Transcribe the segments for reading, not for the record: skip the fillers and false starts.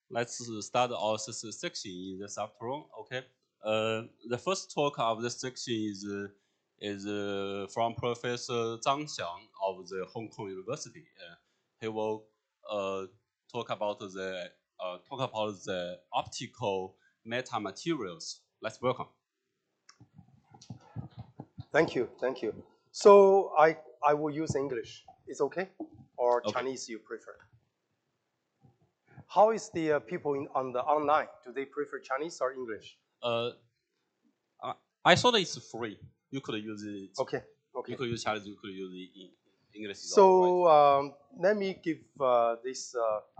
Let's start our section in this afternoon. Okay. The first talk of this section is from Professor Zhang Xiang of the Hong Kong University. He will talk about the optical metamaterials. Let's welcome. Thank you, thank you. So I will use English. It's okay, or Okay. Chinese you prefer? How is the people on the online? Do they prefer Chinese or English? I thought it's free. You could use it. Okay, okay. You could use Chinese. You could use it in English. So let me give this.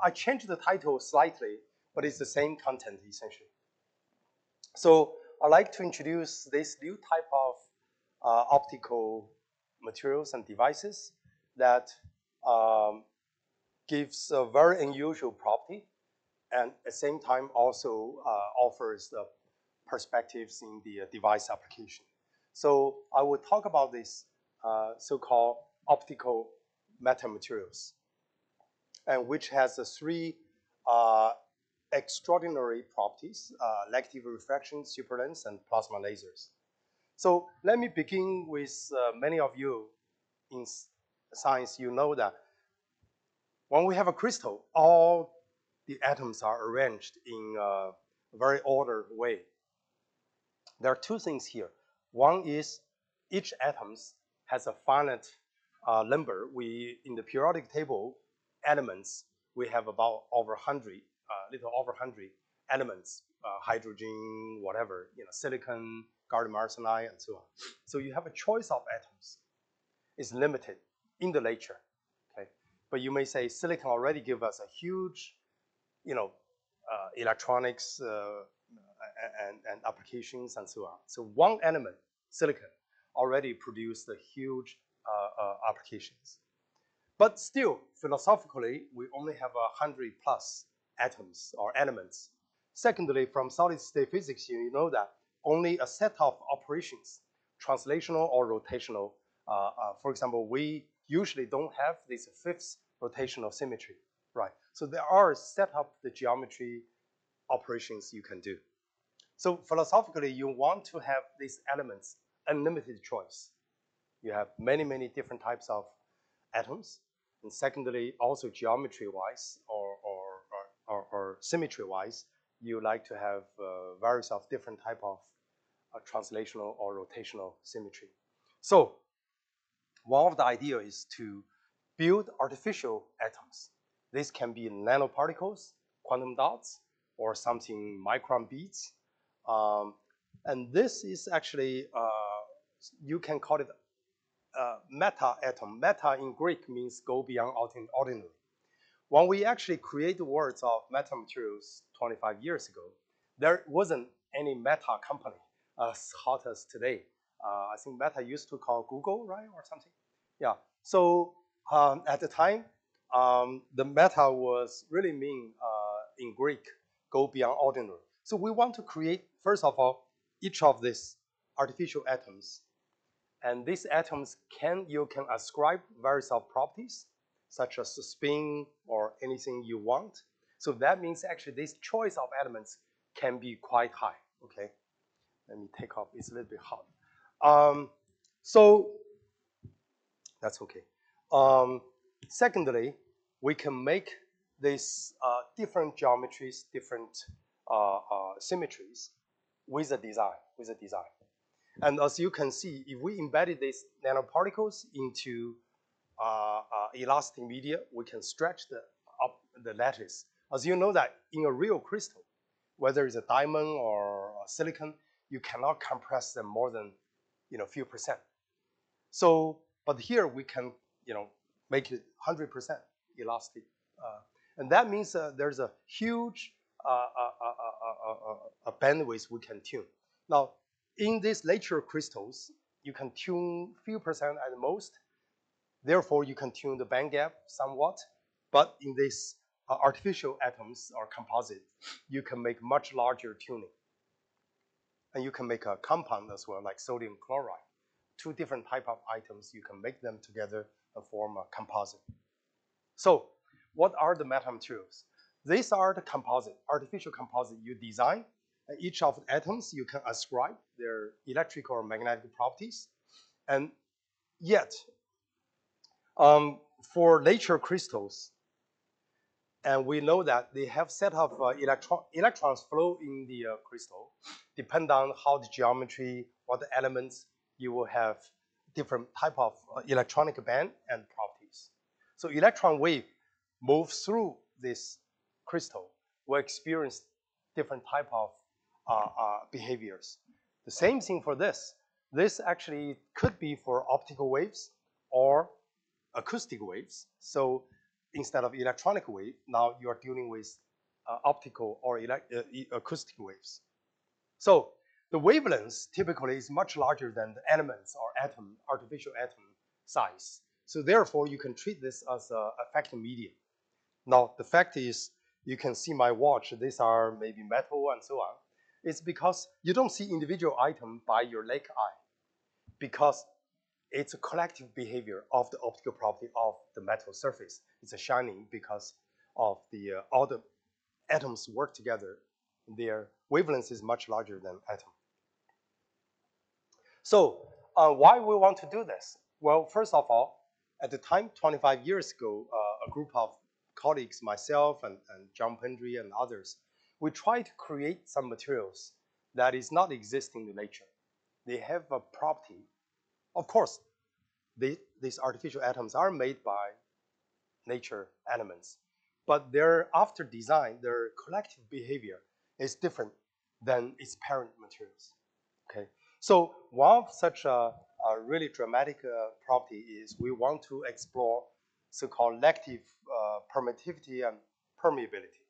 I changed the title slightly, but it's the same content essentially. So I'd like to introduce this new type of optical materials and devices that gives a very unusual property and at the same time also offers the perspectives in the device application. So I will talk about this so-called optical metamaterials, and which has three extraordinary properties: negative refraction, superlens, and plasma lasers. So let me begin with many of you in science, you know that when we have a crystal, all the atoms are arranged in a very ordered way. There are two things here. One is each atom has a finite number. In the periodic table elements, we have about over 100, little over 100 elements, hydrogen, whatever, silicon, gallium arsenide, and so on. So you have a choice of atoms. It's limited in the nature. Okay, but you may say silicon already gives us a huge, electronics and applications and so on. So one element, silicon, already produced a huge applications. But still, philosophically, we only have 100 plus atoms or elements. Secondly, from solid state physics, you know that only a set of operations, translational or rotational. For example, we usually don't have this fifth rotational symmetry, right? So there are a set of the geometry operations you can do. So philosophically, you want to have these elements unlimited choice. You have many, many different types of atoms. And secondly, also geometry-wise or symmetry-wise, you like to have various of different type of translational or rotational symmetry. So one of the idea is to build artificial atoms. This can be nanoparticles, quantum dots, or something micron beads. And this is actually, you can call it meta atom. Meta in Greek means go beyond ordinary. When we actually create the words of metamaterials 25 years ago, there wasn't any meta company as hot as today. I think Meta used to call Google, right, or something. Yeah. So at the time, the meta was really mean in Greek, go beyond ordinary. So we want to create, first of all, each of these artificial atoms. And these atoms you can ascribe various of properties, such as the spin or anything you want. So that means actually this choice of elements can be quite high. Okay, let me take off. It's a little bit hot. So that's okay. Secondly, we can make these different geometries, different symmetries with a design. And as you can see, if we embedded these nanoparticles into elastic media, we can stretch the lattice. As you know that in a real crystal, whether it's a diamond or a silicon, you cannot compress them more than a few percent. So, but here we can make it 100% elastic, and that means there's a huge bandwidth we can tune. Now, in these lateral crystals, you can tune few percent at the most. Therefore, you can tune the band gap somewhat. But in these artificial atoms or composite, you can make much larger tuning. And you can make a compound as well, like sodium chloride. Two different type of items, you can make them together and form a composite. So what are the metamaterials? These are the composite, artificial composite you design. And each of the atoms, you can ascribe their electrical or magnetic properties. And yet, for nature crystals, and we know that they have set of electrons flow in the crystal. Depend on how the geometry, what the elements, you will have different type of electronic band and properties. So electron wave moves through this crystal will experience different type of behaviors. The same thing for this. This actually could be for optical waves or acoustic waves. So instead of electronic wave, now you are dealing with optical or acoustic waves. So the wavelength typically is much larger than the elements or atom, artificial atom size. So therefore, you can treat this as a effective medium. Now, the fact is, you can see my watch. These are maybe metal and so on. It's because you don't see individual item by your naked eye, because it's a collective behavior of the optical property of the metal surface. It's a shining because of the all the atoms work together. Their wavelength is much larger than atom. So why we want to do this? Well, first of all, at the time, 25 years ago, a group of colleagues, myself and Zhang and others, we tried to create some materials that is not existing in nature. They have a property. Of course, these artificial atoms are made by nature elements, but their after design, their collective behavior is different than its parent materials. Okay, so one of such a really dramatic property is we want to explore so-called lective permittivity and permeability,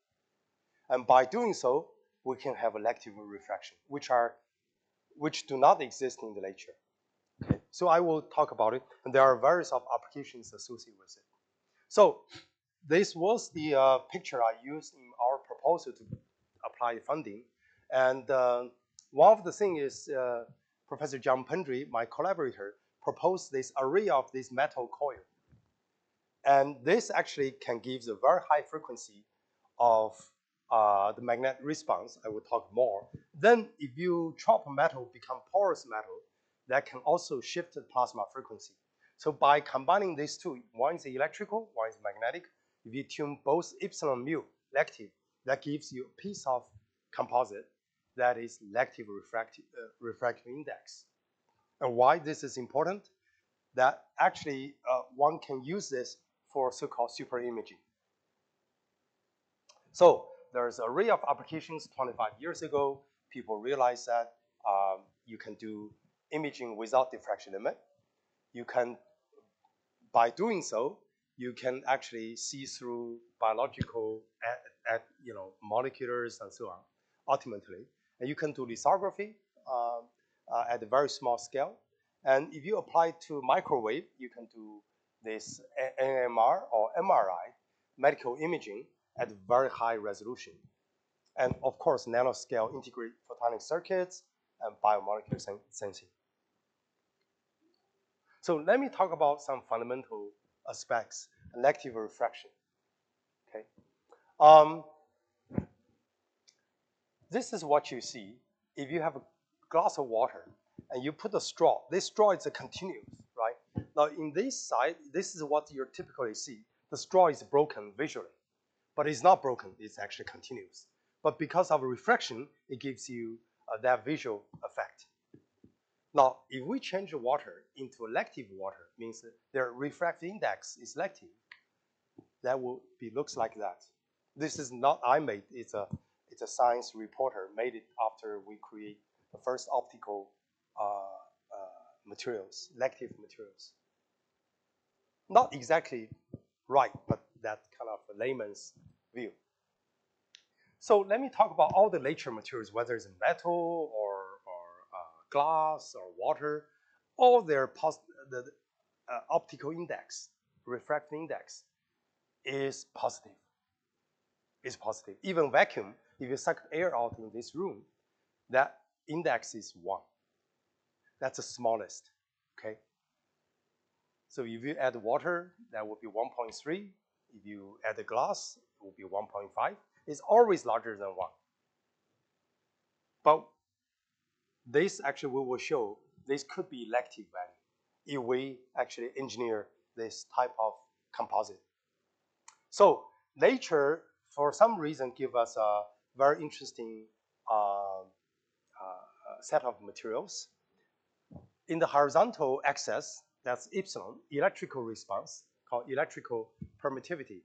and by doing so, we can have elective refraction, which do not exist in the nature. Okay, so I will talk about it, and there are various applications associated with it. So this was the picture I used in our proposal to apply funding, and one of the things is Professor Zhang, my collaborator, proposed this array of this metal coil, and this actually can give the very high frequency of the magnetic response. I will talk more. Then if you chop metal, become porous metal, that can also shift the plasma frequency. So by combining these two, one is electrical, one is magnetic, if you tune both epsilon mu, lective, that gives you a piece of composite that is lective refractive index. And why this is important? That actually one can use this for so-called super imaging. So there's an array of applications 25 years ago. People realized that you can do imaging without diffraction limit. You can, by doing so, you can actually see through biological molecules and so on, ultimately. And you can do lithography at a very small scale. And if you apply to microwave, you can do this NMR or MRI, medical imaging, at very high resolution. And of course, nanoscale integrate photonic circuits and biomolecular sensing. So let me talk about some fundamental aspects, elective refraction. Okay. This is what you see. If you have a glass of water and you put a straw, this straw is a continuous, right? Now in this side, this is what you typically see. The straw is broken visually, but it's not broken, it's actually continuous. But because of refraction, it gives you that visual effect. Now, if we change the water into elective water, means their refractive index is elective, that will be looks like that. This is not I made, it's a science reporter made it after we create the first optical materials, elective materials. Not exactly right, but that kind of a layman's view. So let me talk about all the nature materials, whether it's metal or glass or water, all their optical index, refractive index, is positive. Is positive. Even vacuum, if you suck air out in this room, that index is 1. That's the smallest, okay? So if you add water, that would be 1.3. If you add the glass, will be 1.5. It's always larger than 1. But this actually we will show this could be elective value if we actually engineer this type of composite. So nature, for some reason, give us a very interesting set of materials. In the horizontal axis, that's epsilon, electrical response, called electrical permittivity.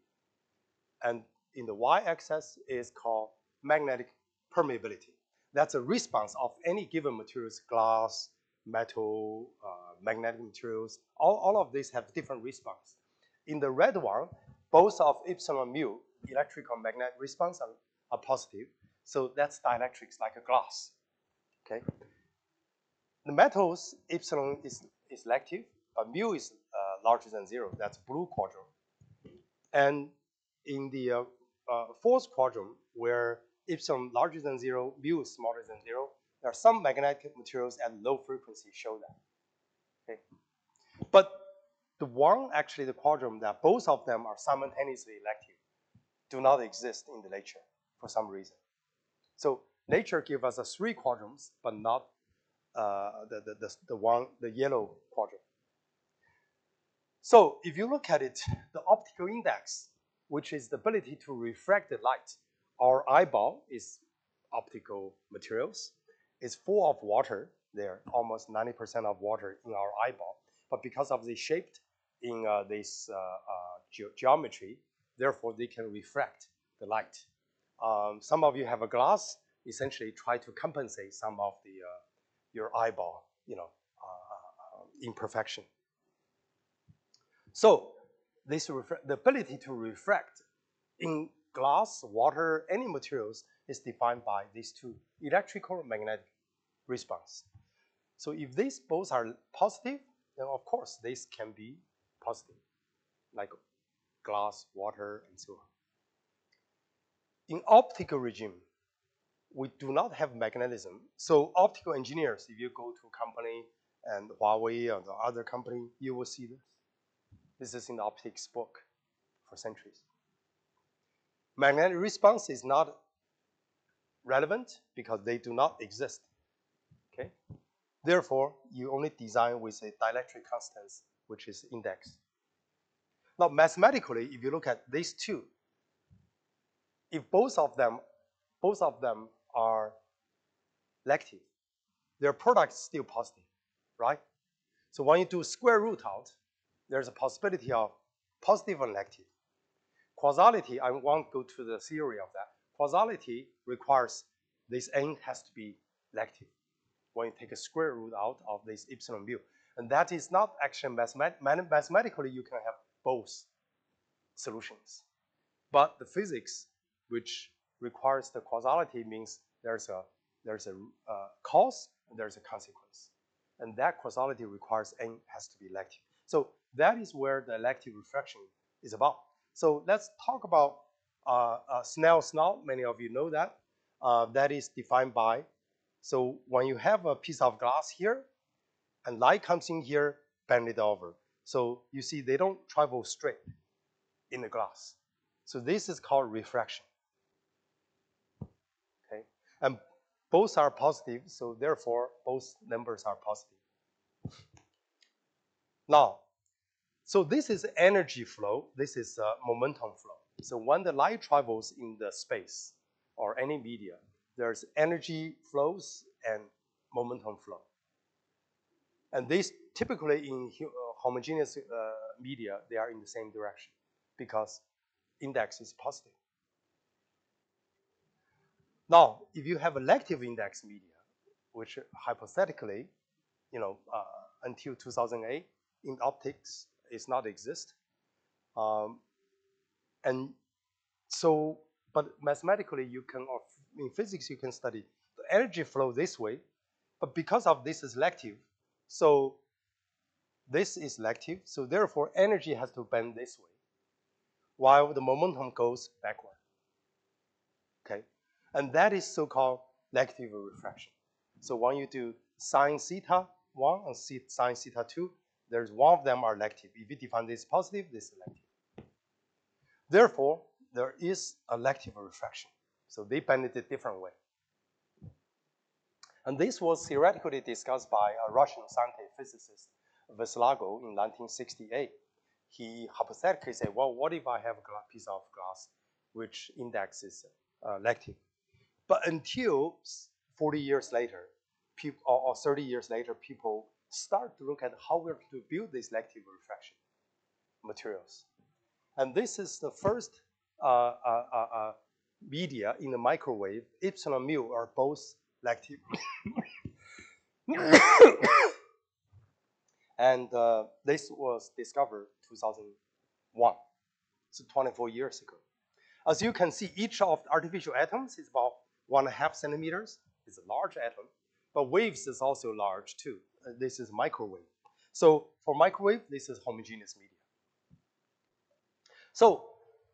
And in the y-axis is called magnetic permeability. That's a response of any given materials, glass, metal, magnetic materials. All of these have different response. In the red one, both of epsilon mu, electrical and magnetic response are positive. So that's dielectrics like a glass. Okay. The metals, epsilon is elective, but mu is larger than 0. That's blue quadrant. And in the fourth quadrant, where epsilon larger than 0, mu is smaller than 0, there are some magnetic materials at low frequency show that. Okay. But the one, actually the quadrant that both of them are simultaneously elective do not exist in the nature for some reason. So nature gives us 3 quadrants, but not the yellow quadrant. So if you look at it, the optical index, which is the ability to refract the light, our eyeball is optical materials. It's full of water there, almost 90% of water in our eyeball. But because of the shape in this geometry, therefore they can refract the light. Some of you have a glass, essentially try to compensate some of the your eyeball, imperfection. So this the ability to refract in glass, water, any materials is defined by these 2, electrical and magnetic response. So if these both are positive, then of course this can be positive, like glass, water, and so on. In optical regime, we do not have magnetism. So optical engineers, if you go to a company and Huawei or the other company, you will see this. This is in the optics book for centuries. Magnetic response is not relevant because they do not exist. Okay? Therefore, you only design with a dielectric constants, which is index. Now, mathematically, if you look at these 2, if both of them are lective, their product is still positive, right? So when you do square root out, there's a possibility of positive and lective. Causality, I won't go to the theory of that. Causality requires this n has to be lective when you take a square root out of this epsilon mu. And that is not actually mathematically you can have both solutions. But the physics, which requires the causality, means there's a cause and there's a consequence. And that causality requires n has to be elective. So that is where the elective refraction is about. So let's talk about Snell's law. Many of you know that. That is defined by, so when you have a piece of glass here, and light comes in here, bend it over. So you see they don't travel straight in the glass. So this is called refraction. Okay, and both are positive, so therefore both numbers are positive. Now, so this is energy flow, this is momentum flow. So when the light travels in the space or any media, there's energy flows and momentum flow. And these typically in homogeneous media, they are in the same direction because index is positive. Now, if you have a lective index media, which hypothetically, until 2008 in optics is not exist, and so, but mathematically you can, or in physics you can study the energy flow this way, but because of this is lective, so this is lective, so therefore energy has to bend this way, while the momentum goes backward. Okay, and that is so-called lective refraction. So when you do sine theta 1 and sine theta 2, there's one of them are lective. If you define this positive, this is lective. Therefore, there is elective refraction. So they bend it a different way. And this was theoretically discussed by a Russian scientist physicist, Veslago, in 1968. He hypothetically said, well, what if I have a piece of glass which index is elective? But until 40 years later, people, or 30 years later, people start to look at how we're to build these elective refraction materials. And this is the first media in the microwave. Epsilon mu are both elective. And this was discovered 2001, so 24 years ago. As you can see, each of the artificial atoms is about 1.5 centimeters. It's a large atom, but waves is also large too. This is microwave. So for microwave, this is homogeneous media. So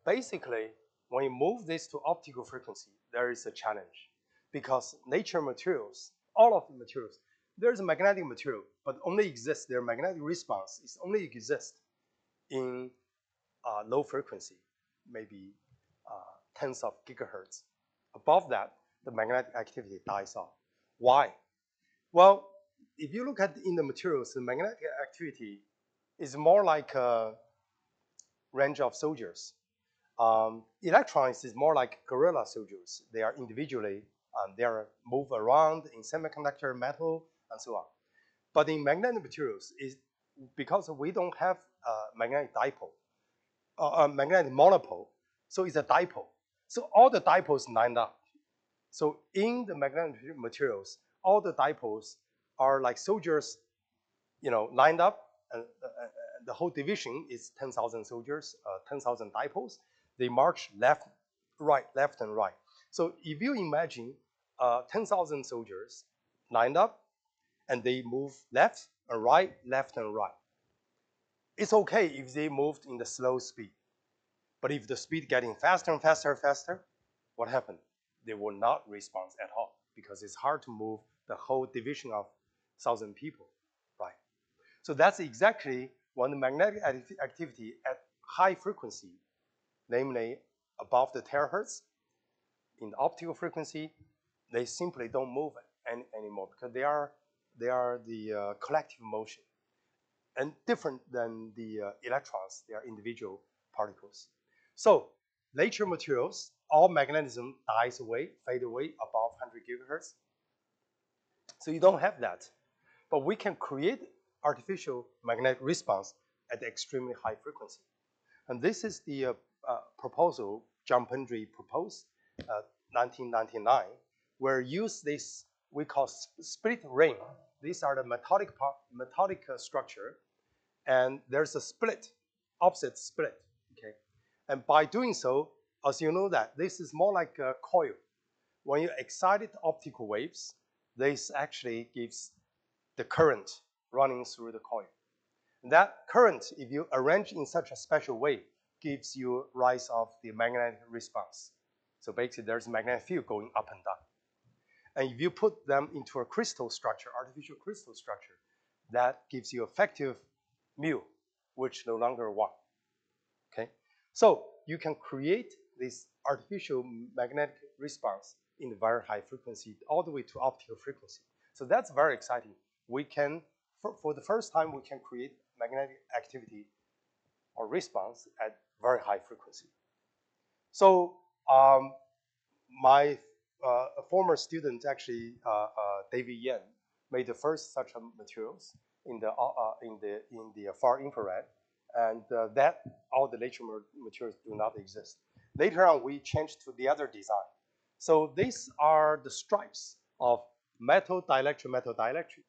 basically, when you move this to optical frequency, there is a challenge because nature materials, all of the materials, there's a magnetic material, but only exists, their magnetic response is only exist in low frequency, maybe tens of gigahertz. Above that, the magnetic activity dies off. Why? Well, if you look at in the materials, the magnetic activity is more like a range of soldiers. Electrons is more like guerrilla soldiers. They are individually, they are move around in semiconductor, metal, and so on. But in magnetic materials, is because we don't have a magnetic dipole, a magnetic monopole, so it's a dipole. So all the dipoles lined up. So in the magnetic materials, all the dipoles are like soldiers, lined up, and the whole division is 10,000 soldiers, 10,000 dipoles. They march left, left, and right. So if you imagine 10,000 soldiers lined up, and they move left and right, left and right. It's okay if they moved in the slow speed. But if the speed getting faster and faster and faster, what happened? They will not respond at all because it's hard to move the whole division of 1,000 people, right? So that's exactly when the magnetic activity at high frequency, namely above the terahertz, in the optical frequency, they simply don't move anymore because they are the collective motion, and different than the electrons. They are individual particles. So nature materials, all magnetism dies away, fade away above 100 gigahertz. So you don't have that. But we can create artificial magnetic response at extremely high frequency. And this is the proposal Zhang proposed 1999, where use this we call split ring. These are the metallic structure, and there's a split, opposite split. Okay, and by doing so, as you know that this is more like a coil. When you excite optical waves, this actually gives the current running through the coil. And that current, if you arrange in such a special way, gives you rise of the magnetic response. So basically, there's a magnetic field going up and down. And if you put them into a crystal structure, artificial crystal structure, that gives you effective mu, which no longer 1. Okay, so you can create this artificial magnetic response in very high frequency, all the way to optical frequency. So that's very exciting. We can, for the first time, we can create magnetic activity or response at very high frequency. So my former student, actually, David Yan, made the first such materials in the far infrared, and that all the nature materials do not exist. Later on, we changed to the other design. So these are the stripes of metal dielectric, metal dielectric.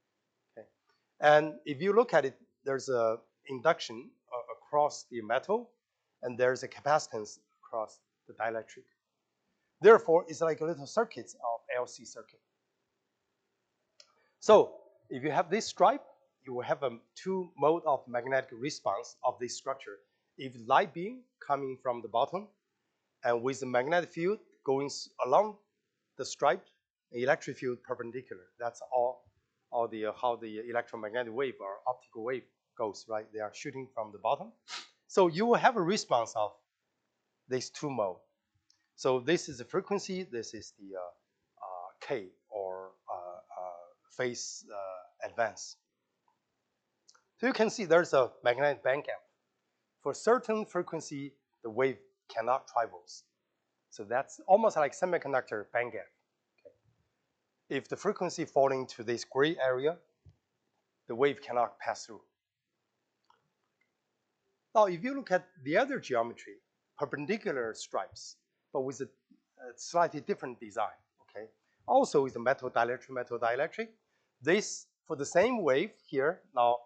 Okay, and if you look at it, there's a induction across the metal, and there's a capacitance across the dielectric. Therefore, it's like a little circuits of LC circuit. So if you have this stripe, you will have a 2 mode of magnetic response of this structure. If light beam coming from the bottom, and with the magnetic field going along the stripe, the electric field perpendicular. That's all the how the electromagnetic wave or optical wave goes, right? They are shooting from the bottom. So you will have a response of these two mode. So this is the frequency, this is the K, or phase advance. So you can see there's a magnetic band gap. For certain frequency, the wave cannot travel. So that's almost like semiconductor band gap. Okay. If the frequency fall into this gray area, the wave cannot pass through. Now, if you look at the other geometry, perpendicular stripes, but with a slightly different design, okay? Also is a metal dielectric. This, for the same wave here, now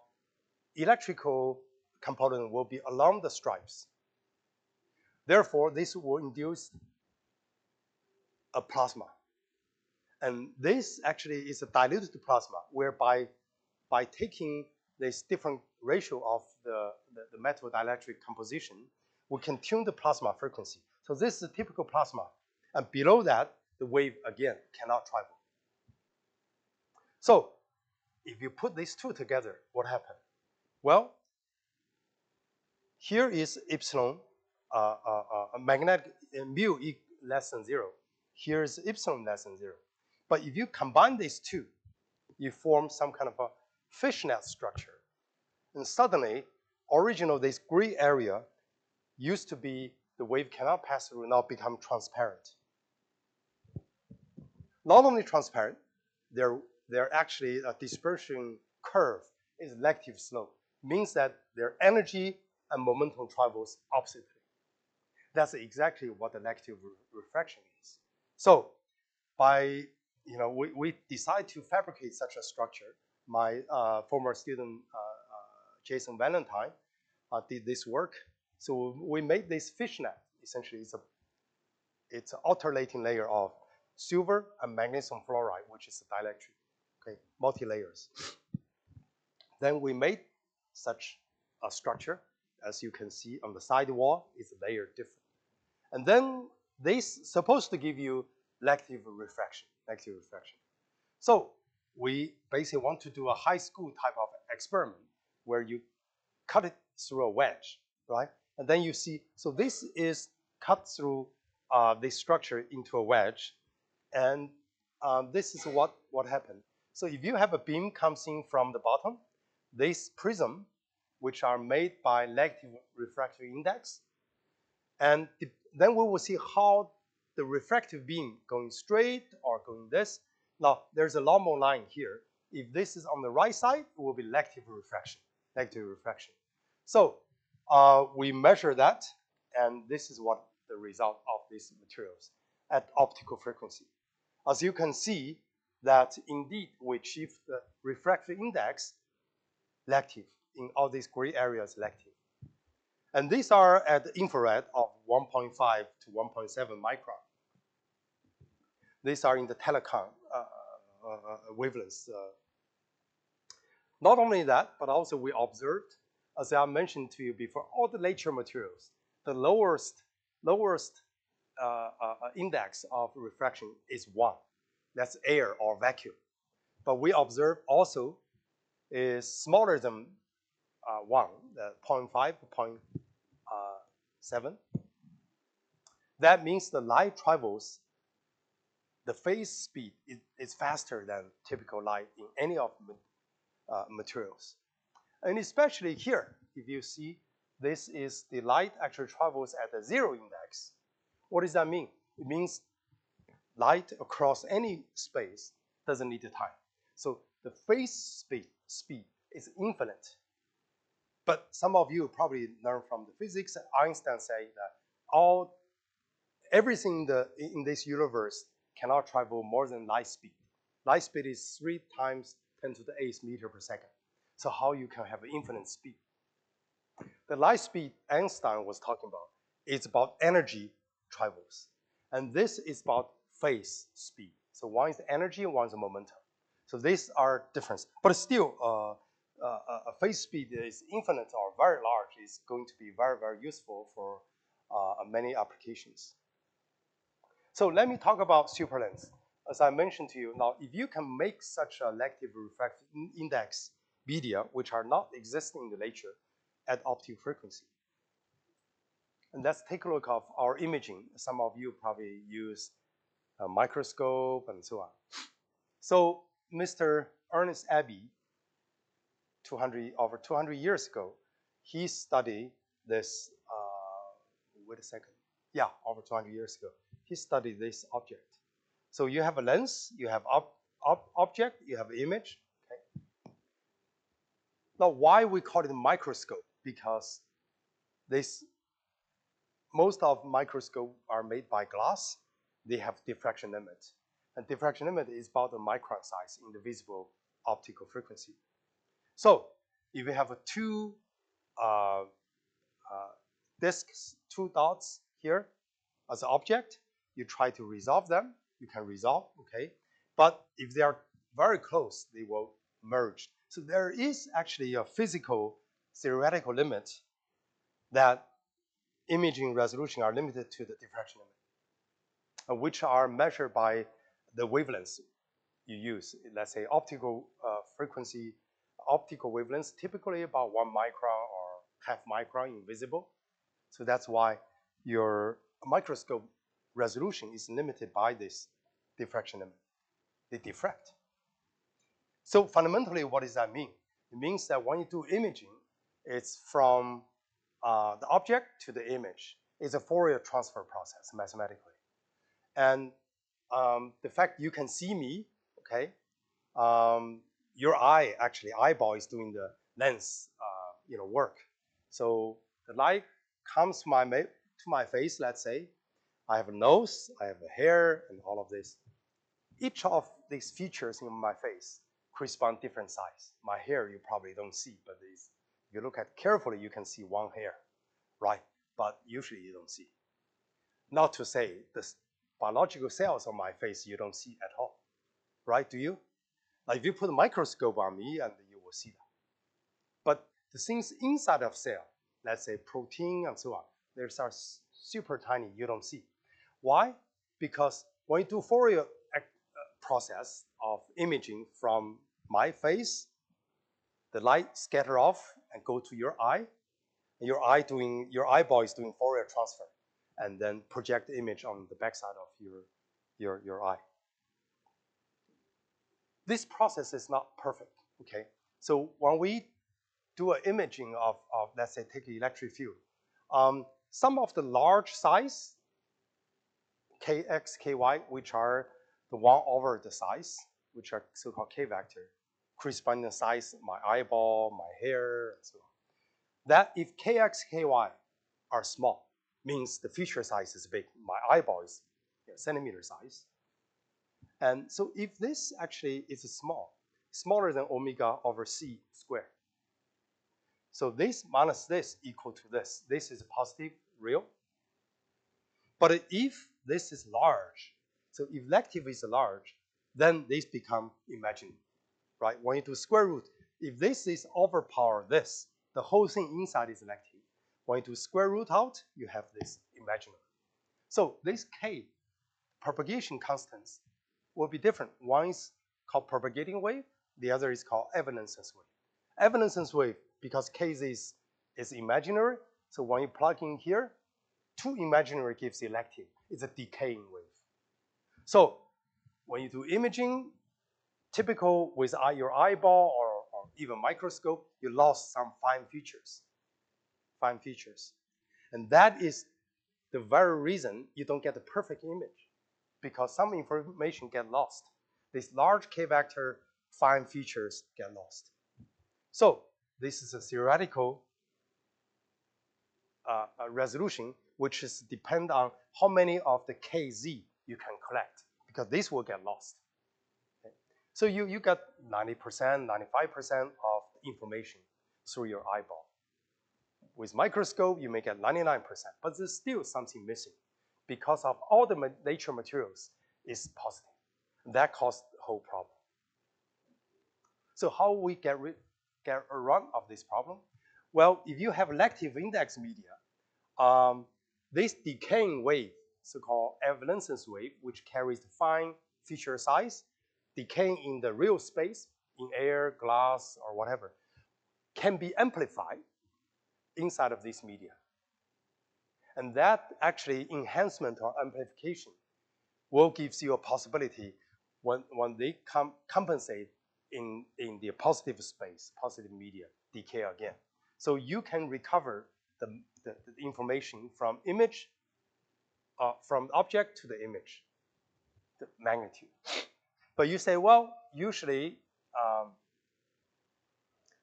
electrical component will be along the stripes. Therefore, this will induce a plasma. And this actually is a diluted plasma, whereby by taking this different ratio of the metal dielectric composition, we can tune the plasma frequency. So this is a typical plasma. And below that, the wave, again, cannot travel. So if you put these two together, what happened? Well, here is epsilon, magnetic mu less than 0. Here is epsilon less than 0. But if you combine these two, you form some kind of a fishnet structure. And suddenly, original this gray area used to be the wave cannot pass through, now become transparent. Not only transparent, they're actually a dispersion curve is lective slope. Means that their energy and momentum travels oppositely. That's exactly what the lective refraction is. So by, we decide to fabricate such a structure. My former student, Jason Valentine, did this work. So we made this fishnet. Essentially, it's an alternating layer of silver and magnesium fluoride, which is a dielectric, okay, multi-layers. Then we made such a structure. As you can see on the side wall, it's layered different. And then this supposed to give you lective refraction. So we basically want to do a high school type of experiment where you cut it through a wedge, right? And then you see, so this is cut through this structure into a wedge. And this is what happened. So if you have a beam comes in from the bottom, this prism, which are made by lective refractive index, and then we will see how the refractive beam going straight or going this. Now, there's a normal line here. If this is on the right side, it will be lective refraction. So we measure that, and this is what the result of these materials at optical frequency. As you can see, that indeed we achieve the refractive index lective in all these gray areas lective. And these are at infrared of 1.5 to 1.7 micron. These are in the telecom wavelengths. Not only that, but also we observed, as I mentioned to you before, all the nature materials, the lowest index of refraction is 1. That's air or vacuum. But we observe also is smaller than 1, 0.5, 0.7. That means the light travels, the phase speed is faster than typical light in any of materials. And especially here, if you see, this is the light actually travels at a 0 index. What does that mean? It means light across any space doesn't need time. So the phase speed is infinite. But some of you probably learned from the physics. Einstein said that everything in this universe cannot travel more than light speed. Light speed is 3 times 10 to the 8th meter per second. So how you can have infinite speed? The light speed Einstein was talking about is about energy travels. And this is about phase speed. So one is the energy, one is the momentum. So these are different. But still, a phase speed is infinite or very large is going to be very, very useful for many applications. So let me talk about superlens. As I mentioned to you, now if you can make such a lective refractive index media, which are not existing in the nature at optical frequency, And let's take a look of our imaging. Some of you probably use a microscope and so on. So Mr. Ernest Abbey, over 200 years ago, he studied this, wait a second. Yeah, over 200 years ago, he studied this object. So you have a lens, you have object, you have image. Okay. Now, why we call it a microscope? Because most of microscopes are made by glass. They have diffraction limit. And diffraction limit is about a micron size in the visible optical frequency. So if you have two disks, two dots here as an object, you try to resolve them. You can resolve, okay? But if they are very close, they will merge. So there is actually a physical theoretical limit that imaging resolution are limited to the diffraction limit, which are measured by the wavelengths you use. Let's say optical frequency, optical wavelengths, typically about 1 micron or half micron invisible. So that's why your microscope resolution is limited by this diffraction limit. They diffract. So fundamentally, what does that mean? It means that when you do imaging, it's from the object to the image. It's a Fourier transfer process mathematically. And the fact you can see me, okay, your eye, actually, eyeball is doing the lens, work. So the light comes to my face, let's say. I have a nose, I have a hair, and all of this. Each of these features in my face correspond different size. My hair you probably don't see, but if you look at carefully, you can see one hair, right? But usually you don't see. Not to say the biological cells on my face you don't see at all, right? Do you? Like if you put a microscope on me, and you will see that. But the things inside of cell, let's say protein and so on, they are super tiny, you don't see. Why? Because when you do Fourier process of imaging from my face, the light scatter off and go to your eye. And your eyeball is doing Fourier transfer, and then project the image on the backside of your eye. This process is not perfect, okay? So when we do an imaging of let's say, take an electric field, some of the large size, kx, ky, which are the 1 over the size, which are so-called k vector, corresponding size of my eyeball, my hair, and so on. That if kx, ky are small, means the feature size is big. My eyeball is centimeter size. And so if this actually is small, smaller than omega over c squared. So this minus this equal to this. This is positive, real. But if this is large, so if lective is large, then this become imaginary, right? When you do square root, if this is overpower this, the whole thing inside is lective. When you do square root out, you have this imaginary. So this k, propagation constants, will be different. One is called propagating wave, the other is called evanescence wave. Evanescence wave, because k is imaginary, so when you plug in here, 2 imaginary gives elective. It's a decaying wave. So when you do imaging, typical with your eyeball or even microscope, you lost some fine features. And that is the very reason you don't get the perfect image, because some information get lost. These large k vector fine features get lost. So this is a theoretical resolution, which is depend on how many of the kz you can collect, because this will get lost. Okay? So you get 90%, 95% of information through your eyeball. With microscope, you may get 99%, but there's still something missing because of all the nature materials is positive. That caused the whole problem. So how we get around of this problem? Well, if you have lective index media, this decaying wave, so-called evanescence wave, which carries the fine feature size, decaying in the real space, in air, glass, or whatever, can be amplified inside of this media. And that actually enhancement or amplification will give you a possibility when they compensate in the positive space, positive media, decay again. So you can recover the information from image, from object to the image, the magnitude. But you say, well, usually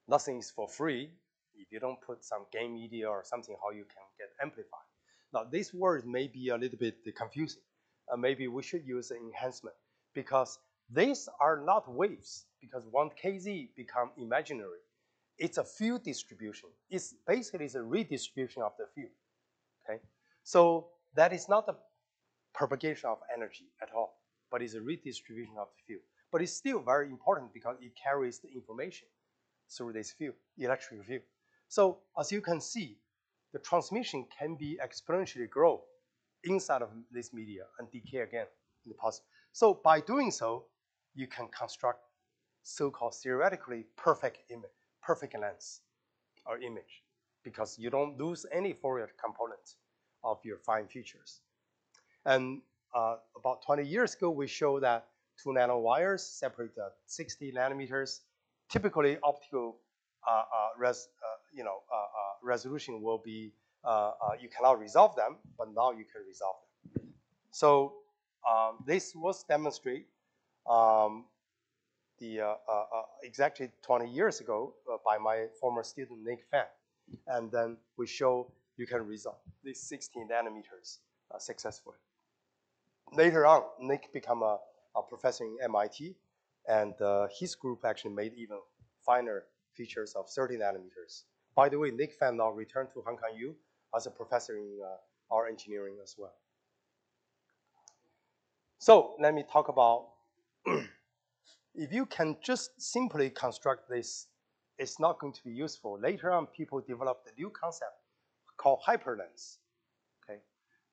nothing is for free. If you don't put some gain media or something, how you can get amplified. Now, this word may be a little bit confusing. Maybe we should use enhancement because these are not waves, because one kz become imaginary. It's a field distribution. It's basically a redistribution of the field. Okay, so that is not a propagation of energy at all, but it's a redistribution of the field. But it's still very important because it carries the information through this field, electric field. So as you can see, the transmission can be exponentially grow inside of this media and decay again in the past. So by doing so, you can construct so-called theoretically perfect image, perfect lens or image, because you don't lose any Fourier component of your fine features. And about 20 years ago, we showed that 2 nanowires separate 60 nanometers. Typically, optical resolution will be you cannot resolve them, but now you can resolve them. So this was demonstrated exactly 20 years ago by my former student Nick Fan, and then we show you can resolve these 16 nanometers successfully. Later on, Nick became a professor in MIT, and his group actually made even finer features of 30 nanometers. By the way, Nick Fan now returned to Hong Kong U as a professor in our engineering as well. So let me talk about if you can just simply construct this, it's not going to be useful. Later on, people developed a new concept called hyperlens. Okay,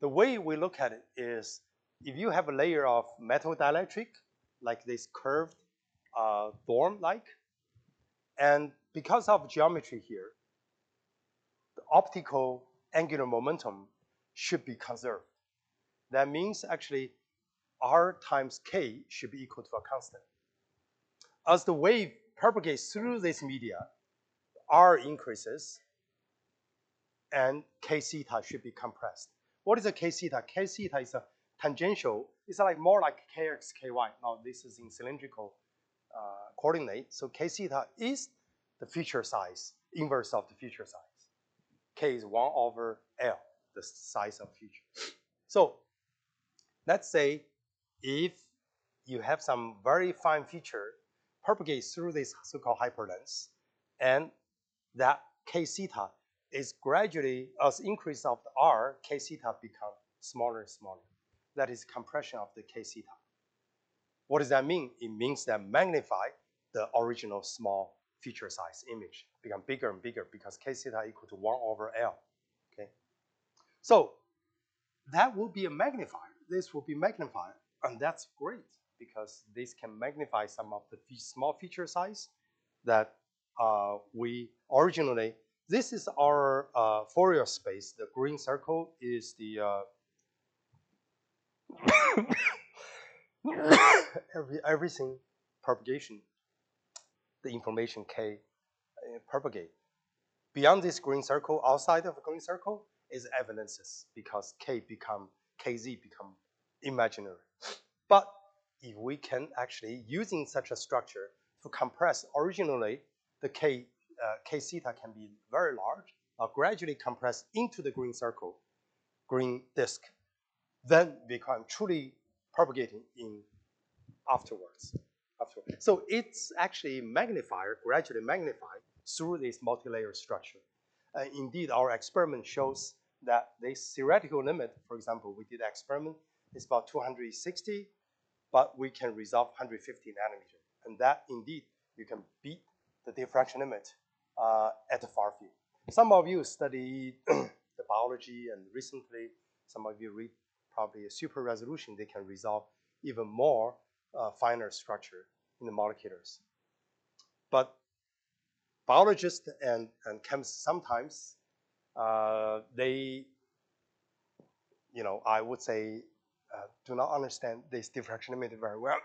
the way we look at it is if you have a layer of metal dielectric, like this curved dorm-like, and because of geometry here, the optical angular momentum should be conserved. That means actually R times K should be equal to a constant. As the wave propagates through this media, R increases and K theta should be compressed. What is a K theta? K theta is a tangential. It's like more like Kx, Ky. Now this is in cylindrical coordinate. So K theta is the feature size, inverse of the feature size. K is 1 over L, the size of feature. So let's say if you have some very fine feature propagates through this so-called hyperlens, and that K theta is gradually, as increase of the R, K theta become smaller and smaller. That is compression of the K theta. What does that mean? It means that magnify the original small feature size image, become bigger and bigger because K theta equal to 1 over L. Okay, so that will be a magnifier. This will be magnified, and that's great because this can magnify some of the small feature size that we originally. This is our Fourier space. The green circle is the everything propagation. The information K propagate. Beyond this green circle, outside of the green circle, is evidences because Kz become imaginary. But if we can actually, using such a structure to compress, originally the K theta can be very large, gradually compress into the green circle, green disk, then become truly propagating in afterwards. So it's actually magnifier, gradually magnified through this multi-layer structure. Indeed, our experiment shows that this theoretical limit, for example, we did an experiment, is about 260, but we can resolve 150 nanometer. And that, indeed, you can beat the diffraction limit at the far field. Some of you study the biology, and recently, some of you read probably a super resolution, they can resolve even more finer structure in the molecules. But biologists and chemists sometimes they I would say do not understand this diffraction limit very well.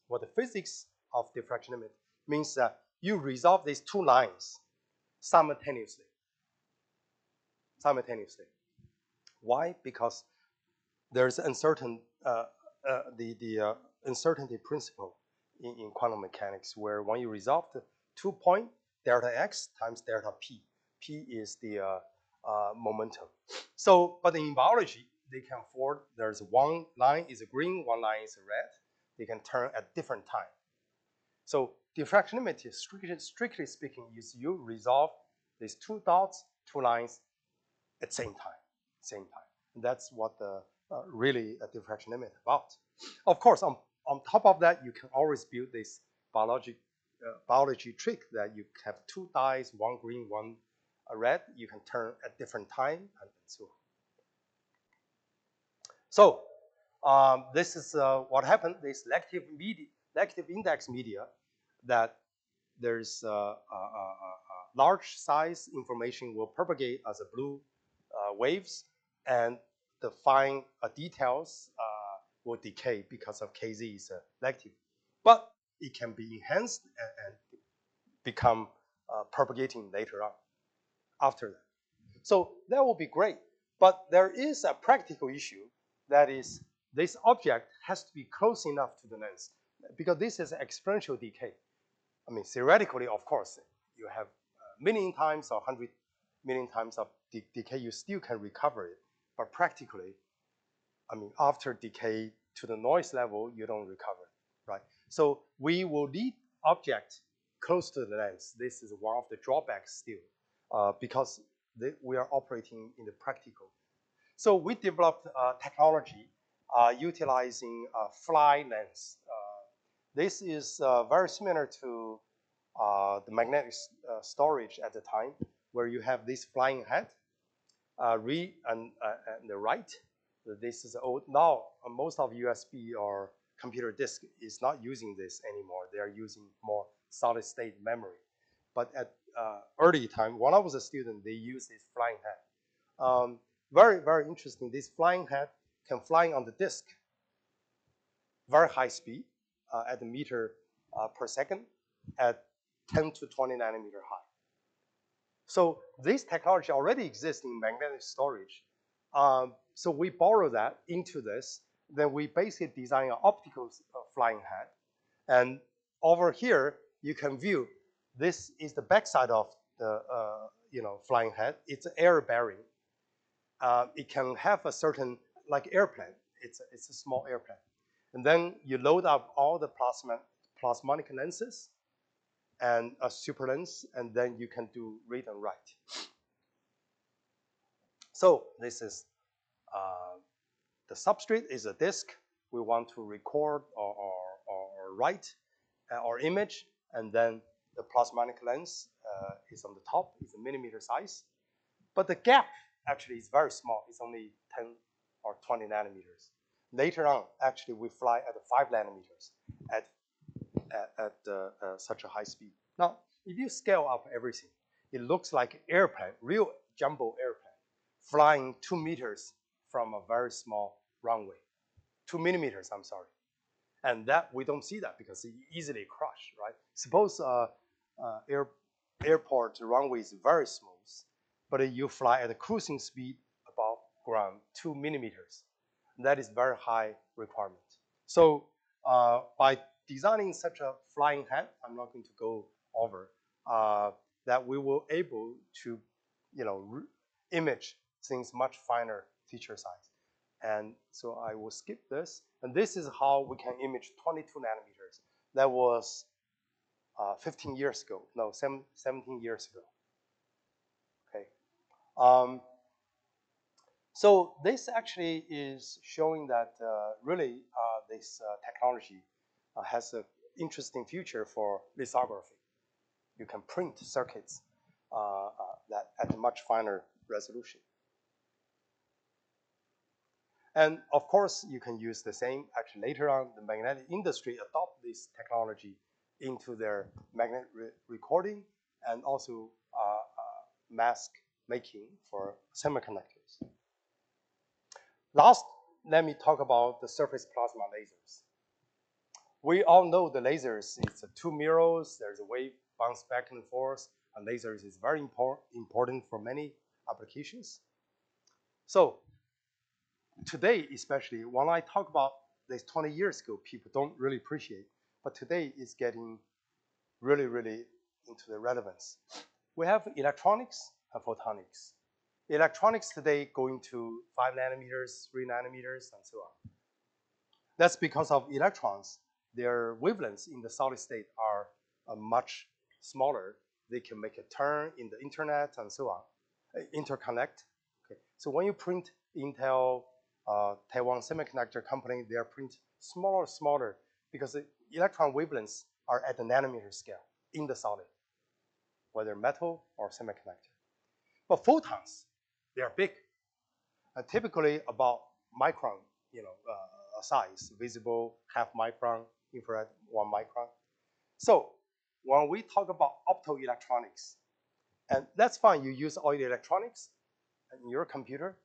What the physics of diffraction limit means that you resolve these two lines simultaneously. Why? Because there's uncertain the uncertainty principle in quantum mechanics, where when you resolve the 2-point delta x times delta p, p is the momentum. So, but in biology, they can afford, there's one line is a green, one line is a red. They can turn at different time. So diffraction limit, strictly speaking, is you resolve these two dots, two lines at same time. And that's what the really a diffraction limit about. Of course, on top of that, you can always build this biology trick that you have two dyes, one green, one red. You can turn at different time and so on. So this is what happened. This selective index media, that there's large size information will propagate as a blue waves, and the fine details will decay because of Kz is selective. But it can be enhanced and become propagating later on after that. So that will be great. But there is a practical issue, that is, this object has to be close enough to the lens, because this is exponential decay. I mean, theoretically, of course, you have a million times or 100 million times of decay, you still can recover it. But practically, I mean, after decay to the noise level, you don't recover it, right? So we will need object close to the lens. This is one of the drawbacks still, because we are operating in the practical. So we developed technology utilizing a fly lens. This is very similar to the magnetic storage at the time, where you have this flying head, read and the write. This is old. Now, most of USB or computer disk is not using this anymore. They are using more solid state memory. But at early time, when I was a student, they used this flying head. Very, very interesting. This flying head can fly on the disk, very high speed, at a meter per second, at 10 to 20 nanometer high. So this technology already exists in magnetic storage. So we borrow that into this. Then we basically design an optical flying head. And over here, you can view, this is the backside of the flying head. It's air bearing. It can have a certain, like airplane. It's a small airplane. And then you load up all the plasmonic lenses and a super lens, and then you can do read and write. So this is the substrate is a disk. We want to record or write or image, and then the plasmonic lens is on the top. It's a millimeter size, but the gap actually is very small. It's only 10 or 20 nanometers. Later on, actually, we fly at 5 nanometers at such a high speed. Now, if you scale up everything, it looks like airplane, real jumbo airplane, flying 2 meters from a very small runway. 2 millimeters, I'm sorry. And that, we don't see that because it easily crush, right? Suppose airport runway is very smooth, but you fly at a cruising speed above ground, 2 millimeters. That is very high requirement. So by designing such a flying head, I'm not going to go over, that we will able to, image things much finer feature size. And so I will skip this. And this is how we can image 22 nanometers. That was 15 years ago. No, 17 years ago. Okay. So this actually is showing that really this technology has an interesting future for lithography. You can print circuits that at a much finer resolution. And of course, you can use the same. Actually, later on, the magnetic industry adopt this technology into their magnetic recording and also mask making for semiconductors. Last, let me talk about the surface plasma lasers. We all know the lasers, it's two mirrors, there's a wave bounce back and forth, and lasers is very important for many applications. So today, especially, when I talk about this 20 years ago, people don't really appreciate, but today it's getting really, really into the relevance. We have electronics and photonics. Electronics today going to 5 nanometers, 3 nanometers, and so on. That's because of electrons. Their wavelengths in the solid state are much smaller. They can make a turn in the internet and so on, interconnect. Okay. So when you print Intel, Taiwan Semiconductor Company, they are print smaller because the electron wavelengths are at the nanometer scale in the solid, whether metal or semiconductor. But photons, they are big, typically about micron, size, visible, half micron, infrared, 1 micron. So when we talk about optoelectronics, and that's fine, you use all the electronics in your computer.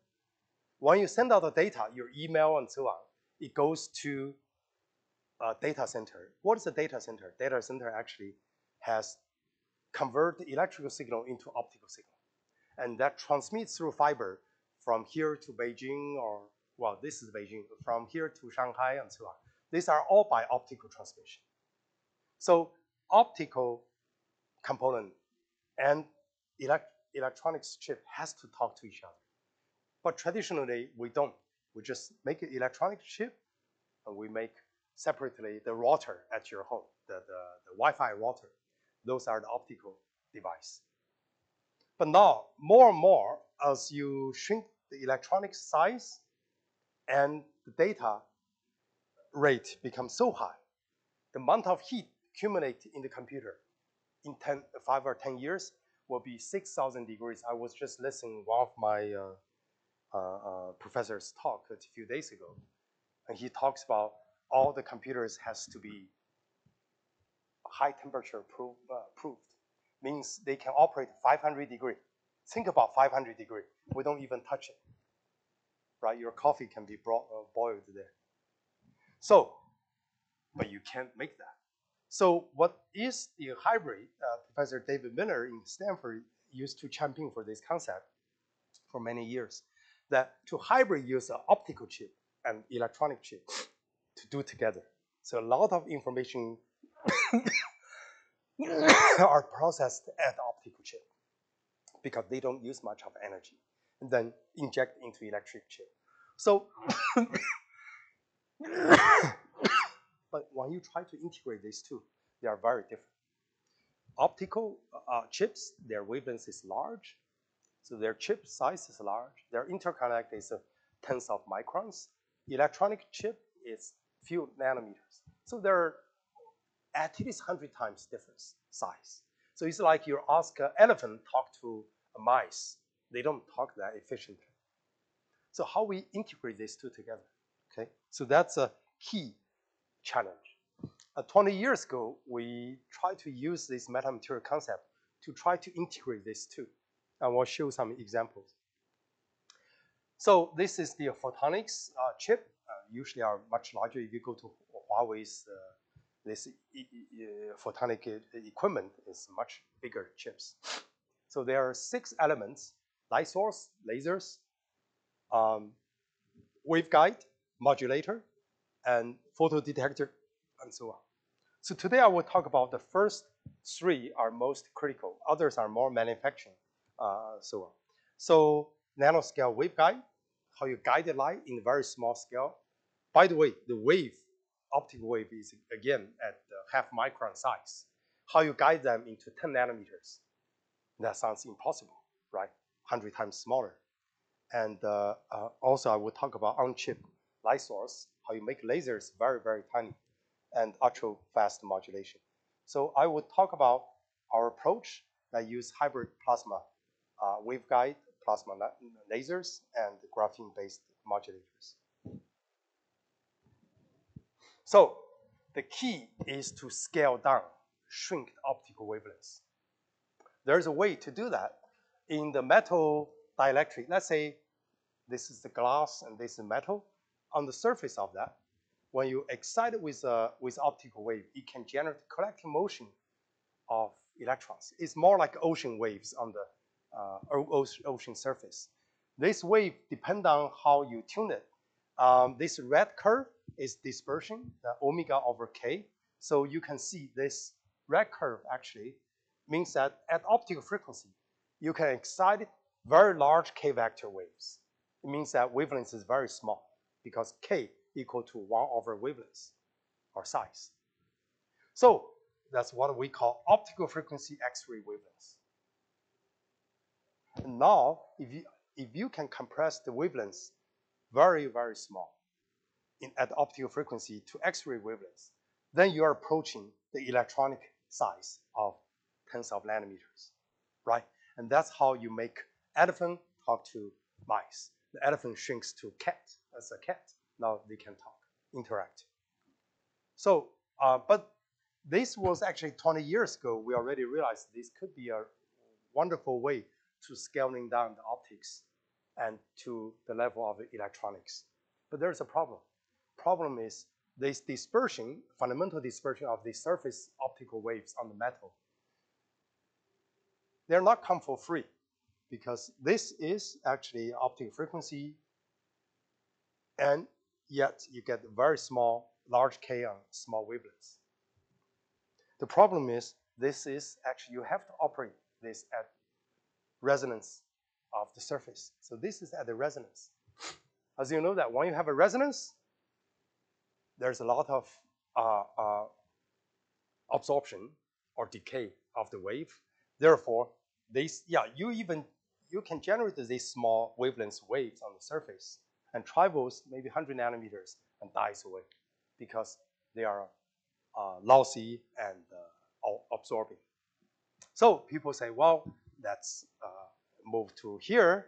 When you send out the data, your email and so on, it goes to a data center. What is a data center? Data center actually has convert the electrical signal into optical signal. And that transmits through fiber from here to Beijing, or, well, this is Beijing, from here to Shanghai and so on. These are all by optical transmission. So optical component and electronics chip has to talk to each other. But traditionally, we don't. We just make an electronic chip, and we make separately the router at your home, the Wi-Fi router. Those are the optical device. But now, more and more, as you shrink the electronic size and the data rate becomes so high, the amount of heat accumulated in the computer in 5 or 10 years will be 6,000 degrees. I was just listening to one of my professor's talk a few days ago, and he talks about all the computers has to be high temperature proofed. Means they can operate 500 degrees. Think about 500 degrees. We don't even touch it, right? Your coffee can be boiled there. So, but you can't make that. So what is the hybrid? Professor David Miller in Stanford used to champion for this concept for many years, that to hybrid use an optical chip and electronic chip to do together. So a lot of information are processed at the optical chip because they don't use much of energy, and then inject into electric chip. So, but when you try to integrate these two, they are very different. Optical chips, their wavelength is large, so their chip size is large. Their interconnect is tens of microns. Electronic chip is few nanometers. So they're at least 100 times different size. So it's like you ask an elephant talk to a mice. They don't talk that efficiently. So how we integrate these two together, okay? So that's a key challenge. 20 years ago, we tried to use this metamaterial concept to try to integrate these two. And we'll show some examples. So this is the photonics chip. Usually are much larger. If you go to Huawei's, this photonic equipment is much bigger chips. So there are 6 elements: light source, lasers, waveguide, modulator, and photodetector, and so on. So today I will talk about the first 3 are most critical. Others are more manufacturing, so on. So nanoscale waveguide, how you guide the light in very small scale. By the way, the wave, optical wave, is again at the half micron size. How you guide them into 10 nanometers. That sounds impossible, right? 100 times smaller. And also I will talk about on-chip light source, how you make lasers very, very tiny, and ultra-fast modulation. So I will talk about our approach that use hybrid plasma waveguide, plasma lasers, and graphene-based modulators. So the key is to scale down, shrink the optical wavelengths. There's a way to do that. in the metal dielectric, let's say this is the glass and this is metal. On the surface of that, when you excite it with optical wave, it can generate collective motion of electrons. It's more like ocean waves on the ocean surface. This wave depends on how you tune it. This red curve is dispersion, the omega over k. So you can see this red curve actually means that at optical frequency, you can excite very large k vector waves. It means that wavelength is very small because k equal to 1 over wavelength or size. So that's what we call optical frequency X-ray wavelengths. And now, if you can compress the wavelengths very, very small at optical frequency to X-ray wavelengths, then you are approaching the electronic size of tens of nanometers, right? And that's how you make elephant talk to mice. The elephant shrinks to cat as a cat. Now they can talk, interact. So, but this was actually 20 years ago. We already realized this could be a wonderful way to scaling down the optics and to the level of electronics. But there's a problem. Problem is this dispersion, fundamental dispersion of the surface optical waves on the metal. They're not come for free because this is actually optical frequency, and yet you get very small, large K on small wavelengths. The problem is this is actually, you have to operate this at resonance of the surface. So this is at the resonance. As you know that when you have a resonance, there's a lot of absorption or decay of the wave. Therefore, you can generate these small wavelength waves on the surface and travels maybe 100 nanometers and dies away because they are lossy and absorbing. So people say, well, let's move to here,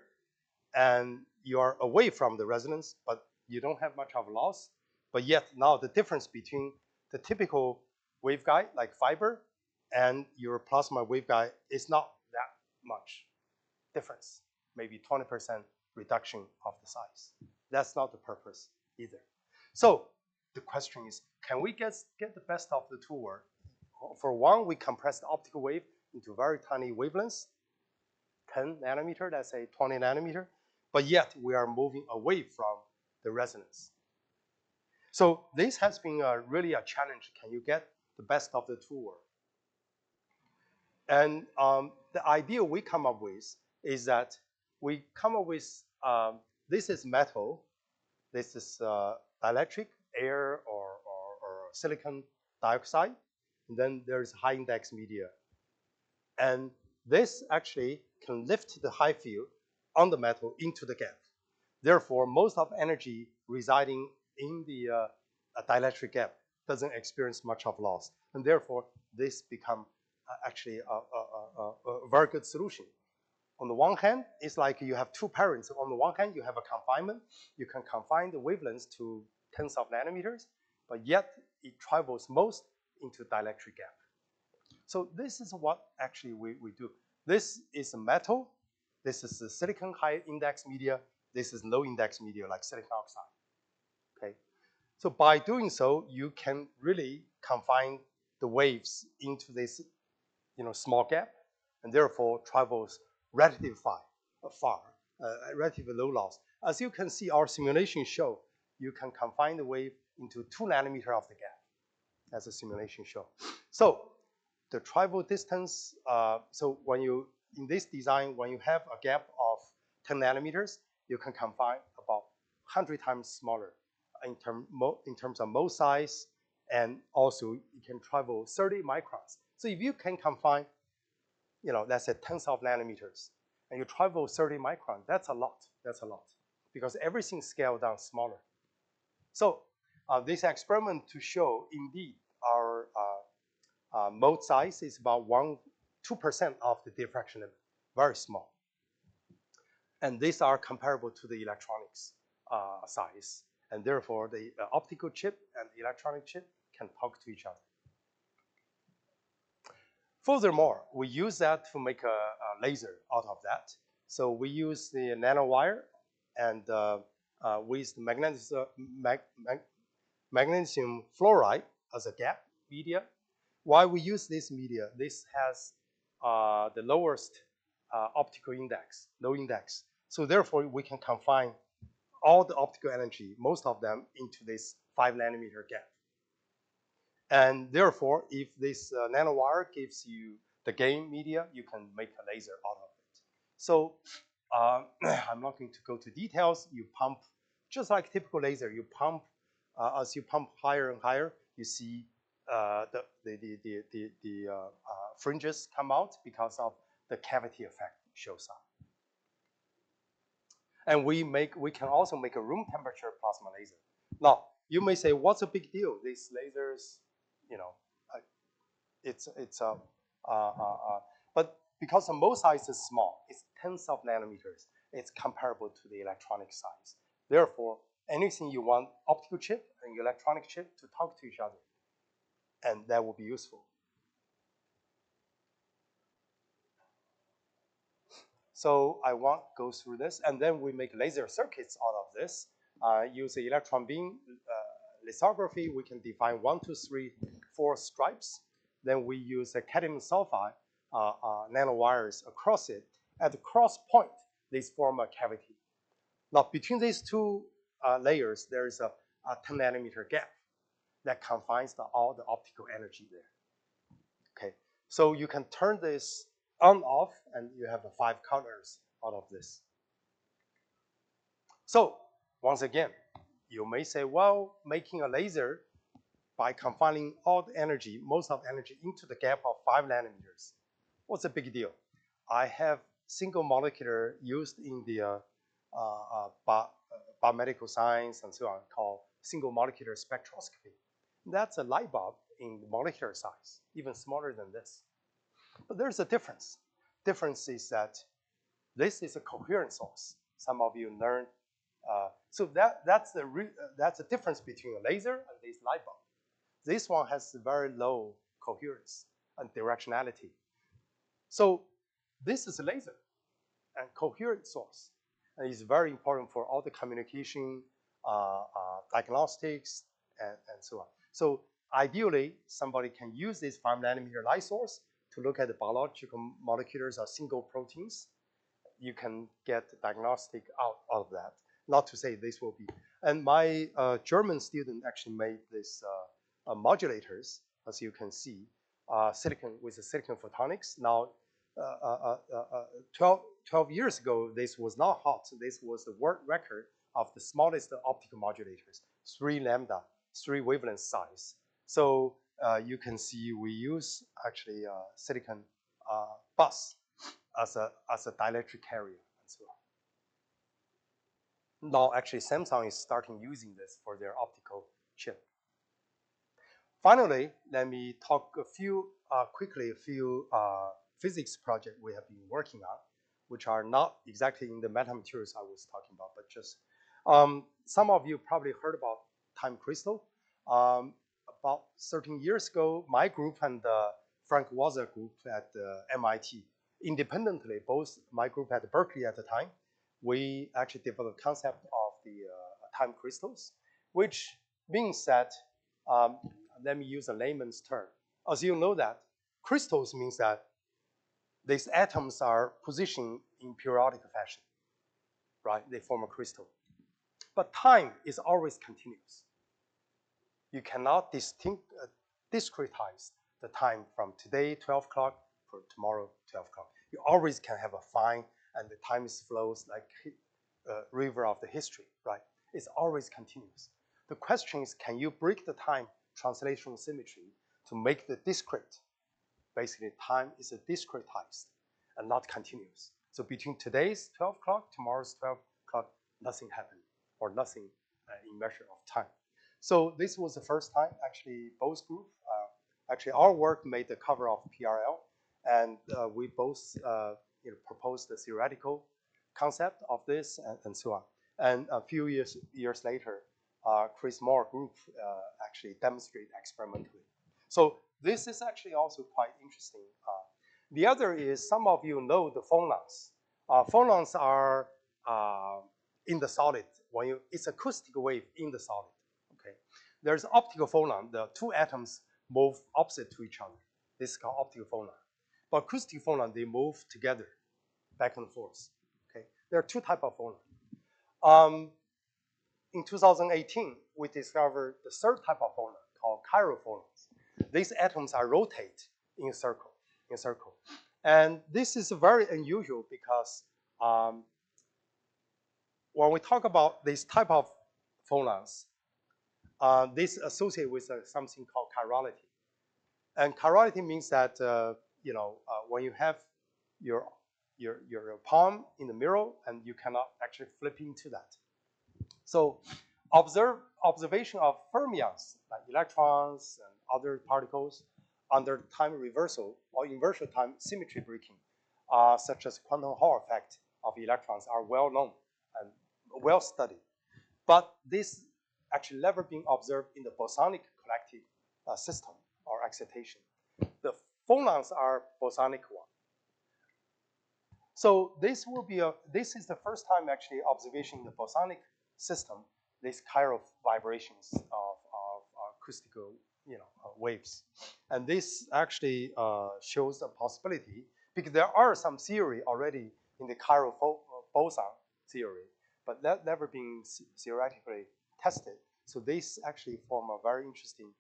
and you are away from the resonance, but you don't have much of a loss. But yet now the difference between the typical waveguide like fiber and your plasma waveguide is not that much difference, maybe 20% reduction of the size. That's not the purpose either. So the question is, can we get the best of the two worlds? For one, we compress the optical wave into very tiny wavelengths, 10 nanometer, let's say 20 nanometer, but yet we are moving away from the resonance. So this has been really a challenge. Can you get the best of the two worlds? And the idea we come up with is that we come up with, this is metal, this is dielectric, air or silicon dioxide, and then there's high index media. And this actually can lift the high field on the metal into the gap. Therefore, most of energy residing in the dielectric gap doesn't experience much of loss. And therefore, this become actually a very good solution. On the one hand, it's like you have two parents. On the one hand, you have a confinement. You can confine the wavelengths to tens of nanometers, but yet it travels most into dielectric gap. So this is what actually we do. This is a metal. This is the silicon high index media. This is low index media like silicon oxide. Okay. So by doing so, you can really confine the waves into this, small gap, and therefore travels relatively far, relatively low loss. As you can see, our simulation show you can confine the wave into 2 nanometer of the gap, as a simulation show. So the travel distance. So in this design, when you have a gap of 10 nanometers, you can confine about 100 times smaller in terms of mode size, and also you can travel 30 microns. So if you can confine, let's say tens of nanometers, and you travel 30 microns, that's a lot. That's a lot, because everything scaled down smaller. So this experiment to show indeed our mode size is about 2% of the diffraction limit, very small. And these are comparable to the electronics size. And therefore, the optical chip and the electronic chip can talk to each other. Furthermore, we use that to make a laser out of that. So we use the nanowire and with magnesium fluoride as a gap media. Why we use this media? This has the lowest optical index, low index. So therefore, we can confine all the optical energy, most of them, into this 5 nanometer gap. And therefore, if this nanowire gives you the gain media, you can make a laser out of it. So I'm not going to go to details. You pump, just like typical laser, you pump, as you pump higher and higher, you see the fringes come out because of the cavity effect shows up. And we can also make a room temperature plasma laser. Now, you may say, what's a big deal? These lasers, you know, but because the mole size is small, it's tens of nanometers, it's comparable to the electronic size. Therefore, anything you want optical chip and electronic chip to talk to each other, and that will be useful. So I won't go through this, and then we make laser circuits out of this. Use the electron beam lithography. We can define 1, 2, 3, 4 stripes. Then we use a cadmium sulfide nanowires across it. At the cross point, these form a cavity. Now, between these two layers, there is a 10 nanometer gap that confines all the optical energy there. Okay, so you can turn this on, off, and you have 5 colors out of this. So once again, you may say, well, making a laser by confining all the energy, most of the energy, into the gap of 5 nanometers. What's the big deal? I have single molecular used in the biomedical science and so on, called single molecular spectroscopy. That's a light bulb in molecular size, even smaller than this. But there's a difference. Difference is that this is a coherent source. Some of you learned. So that's the difference between a laser and this light bulb. This one has very low coherence and directionality. So this is a laser and coherent source. And it's very important for all the communication, diagnostics, and so on. So ideally, somebody can use this 5 nanometer light source to look at the biological molecules or single proteins. You can get the diagnostic out of that. Not to say this will be. And my German student actually made this modulators, as you can see, silicon with the silicon photonics. Now, 12 years ago, this was not hot. This was the world record of the smallest optical modulators, 3 lambda, 3 wavelength size. So you can see we use actually silicon bus as a dielectric carrier and so on. Now, actually, Samsung is starting using this for their optical chip. Finally, let me talk quickly a few physics projects we have been working on, which are not exactly in the metamaterials I was talking about, but just some of you probably heard about time crystal. About 13 years ago, my group and Frank Waza group at MIT, independently, both my group at Berkeley at the time, we actually developed the concept of the time crystals, which means that, let me use a layman's term. As you know that, crystals means that these atoms are positioned in periodic fashion, right? They form a crystal. But time is always continuous. You cannot discretize the time from today, 12 o'clock, for tomorrow, 12 o'clock. You always can have a fine, and the time flows like a river of the history, right? It's always continuous. The question is, can you break the time translational symmetry to make the discrete? Basically, time is discretized and not continuous. So between today's 12 o'clock, tomorrow's 12 o'clock, nothing happened, or nothing in measure of time. So this was the first time, actually, both groups, actually our work made the cover of PRL, and we both proposed the theoretical concept of this and so on. And a few years later, Chris Moore group actually demonstrated experimentally. So this is actually also quite interesting The other is, some of you know the phonons. Phonons are in the solid. It's acoustic wave in the solid. Okay. There's optical phonon. The two atoms move opposite to each other. This is called optical phonon. But acoustic phonon, they move together, back and forth. Okay. There are two types of phonon. In 2018, we discovered the third type of phonon called chirophonons. These atoms are rotate in a circle. And this is very unusual because when we talk about this type of phonons, this associate with something called chirality. And chirality means that when you have your palm in the mirror and you cannot actually flip into that. So observation of fermions, like electrons and other particles, under time reversal or inversion time symmetry breaking, such as quantum Hall effect of electrons, are well known and well studied. But this actually never been observed in the bosonic collective system or excitation. The phonons are bosonic one. So this is the first time actually observation in the bosonic system, these chiral vibrations of acoustical waves. And this actually shows a possibility, because there are some theory already in the chiral boson theory, but that never been theoretically tested. So this actually form a very interesting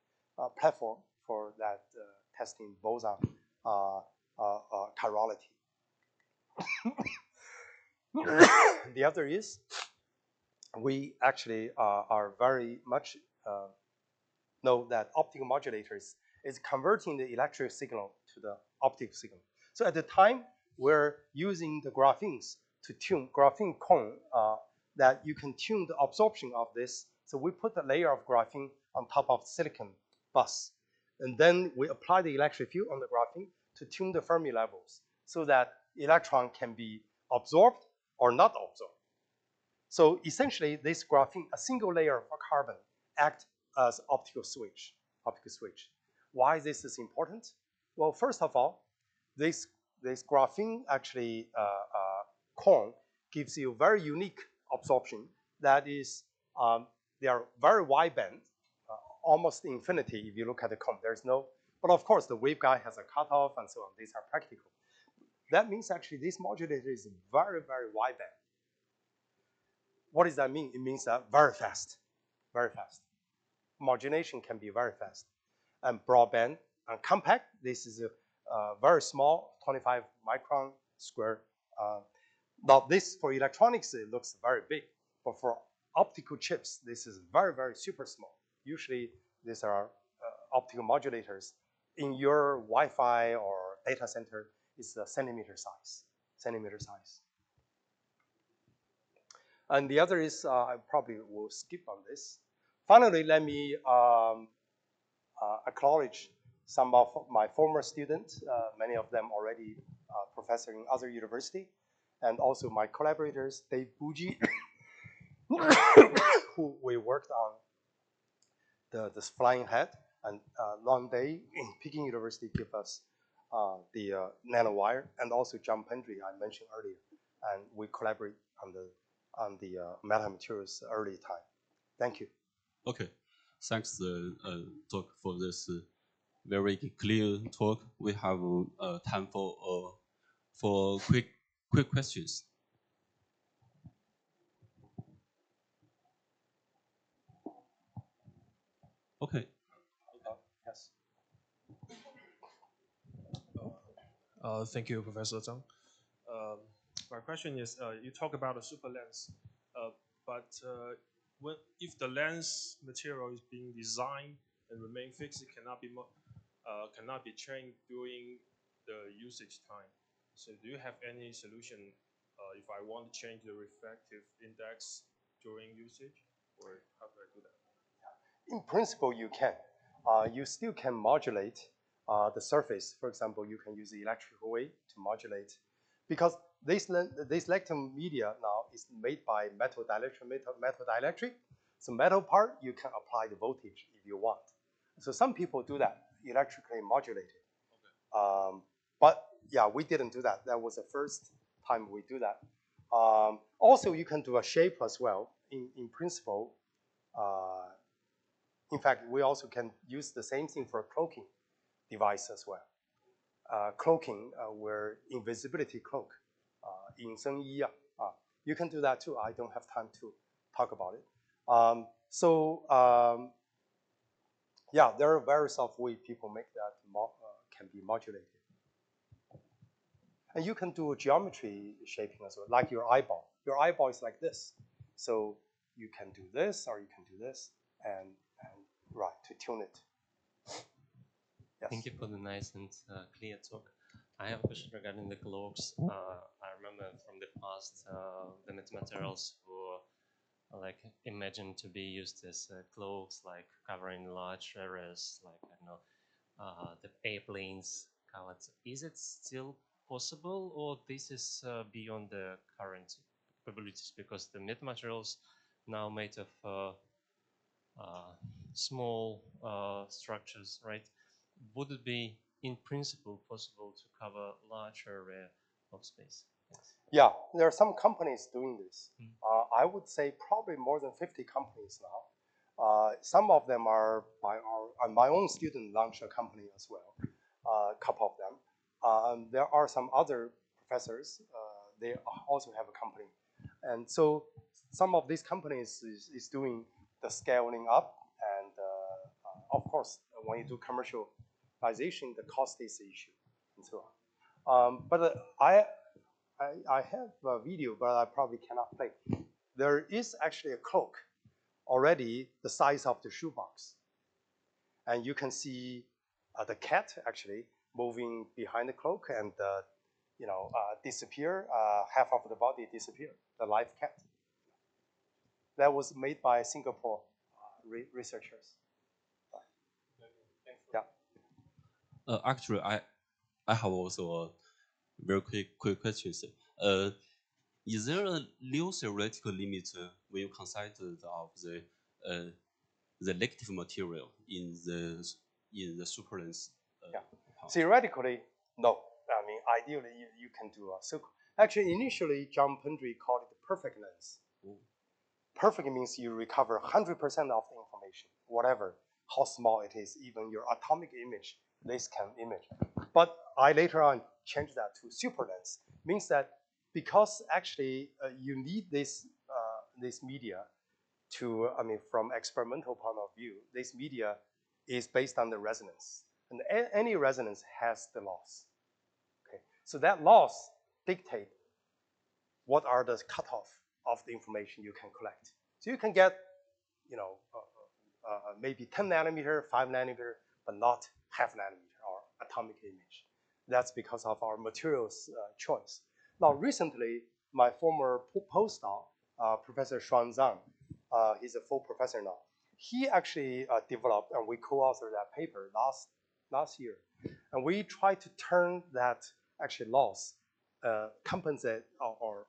platform for that testing boson chirality. The other is, we actually are very much know that optical modulators is converting the electric signal to the optical signal. So at the time, we're using the graphenes to tune graphene cone that you can tune the absorption of this. So we put a layer of graphene on top of silicon bus. And then we apply the electric field on the graphene to tune the Fermi levels so that electron can be absorbed or not absorbed. So essentially, this graphene, a single layer of carbon, act as optical switch. Why this is important? Well, first of all, this graphene actually cone gives you very unique absorption. That is, they are very wide band, almost infinity if you look at the cone. There's no, but of course the waveguide has a cutoff and so on. These are practical. That means actually this modulator is very, very wide band. What does that mean? It means that very fast. Modulation can be very fast. And broadband and compact, this is a very small, 25 micron square. Now this, for electronics, it looks very big. But for optical chips, this is very, very super small. Usually, these are optical modulators. In your Wi-Fi or data center, it's a centimeter size. And the other is, I probably will skip on this. Finally, let me acknowledge some of my former students, many of them already professor in other university, and also my collaborators, Dave Buji, who we worked on this flying head, and Long Day in Peking University give us the nanowire, and also John Pendry I mentioned earlier, and we collaborate on the metal materials early time. Thank you. Okay, thanks talk for this very clear talk. We have time for quick questions. Okay. Yes. Thank you, Professor Zhang. My question is, you talk about a super lens, but if the lens material is being designed and remain fixed, it cannot be changed during the usage time. So, do you have any solution if I want to change the refractive index during usage, or how do I do that? In principle, you can. You still can modulate the surface. For example, you can use the electrical wave to modulate, because this lectern media now is made by metal dielectric. So metal part, you can apply the voltage if you want. So some people do that, electrically modulated. Okay. But yeah, we didn't do that. That was the first time we do that. Also, you can do a shape as well. In principle, in fact, we also can use the same thing for a cloaking device as well. Cloaking, where invisibility cloak, 隐身衣啊, you can do that too. I don't have time to talk about it. Yeah, there are various of ways people make that can be modulated. And you can do geometry shaping as well, like your eyeball. Your eyeball is like this. So you can do this or you can do this and right, to tune it. Yes. Thank you for the nice and clear talk. I have a question regarding the cloaks. I remember from the past the materials were like imagined to be used as cloaks, like covering large areas, like I don't know, the airplanes covered. Is it still possible, or this is beyond the current capabilities? Because the materials now made of small structures, right? Would it be, in principle, possible to cover large area of space? Yes. Yeah, there are some companies doing this. I would say probably more than 50 companies now. Some of them are my own student launched a company as well, a couple of them. There are some other professors, they also have a company. And so some of these companies is doing the scaling up, and of course, when you do commercialization, the cost is the issue, and so on. But I have a video, but I probably cannot play. There is actually a cloak already the size of the shoebox, and you can see the cat actually moving behind the cloak and disappear. Half of the body disappear. The live cat. That was made by Singapore researchers. Yeah. Actually, I have also a very quick question. Is there a new theoretical limit when you consider of the negative material in the superlens? Yeah. Theoretically, no. I mean, ideally, you can do a circle. Actually, initially, John Pendry called it perfect lens. Perfect means you recover 100% of the information, whatever, how small it is, even your atomic image, this can image. But I later on changed that to super lens. Means that because actually you need this media to, I mean, from experimental point of view, this media is based on the resonance. And any resonance has the loss. Okay, so that loss dictates what are the cutoff of the information you can collect. So you can get, maybe 10 nanometer, 5 nanometer, but not half nanometer or atomic image. That's because of our materials choice. Now, recently, my former postdoc, Professor Zhang, he's a full professor now. He actually developed, and we co-authored that paper last year. And we tried to turn that actually loss, compensate or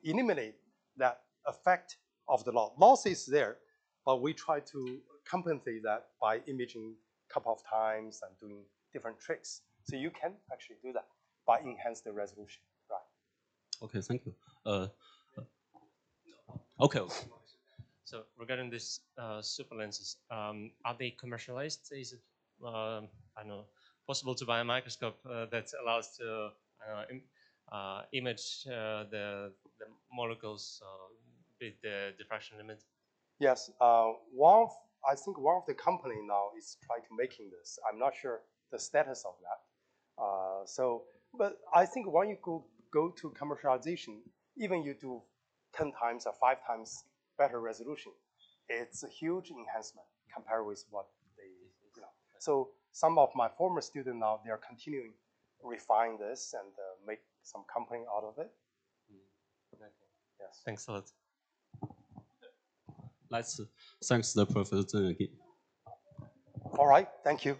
eliminate that effect of the loss. Loss is there, but we try to compensate that by imaging a couple of times and doing different tricks. So you can actually do that by enhance the resolution, right? Okay, thank you. Okay. So regarding these super lenses, are they commercialized? Is it, I don't know, possible to buy a microscope that allows to image the molecules with the diffraction limit? Yes, I think one of the company now is trying to making this. I'm not sure the status of that. But I think when you go to commercialization, even you do 10 times or 5 times better resolution, it's a huge enhancement compared with what they, So some of my former students now, they are continuing refine this and make some company out of it. Okay. Yes. Thanks a lot. Thanks the Professor Zhang again. All right, thank you.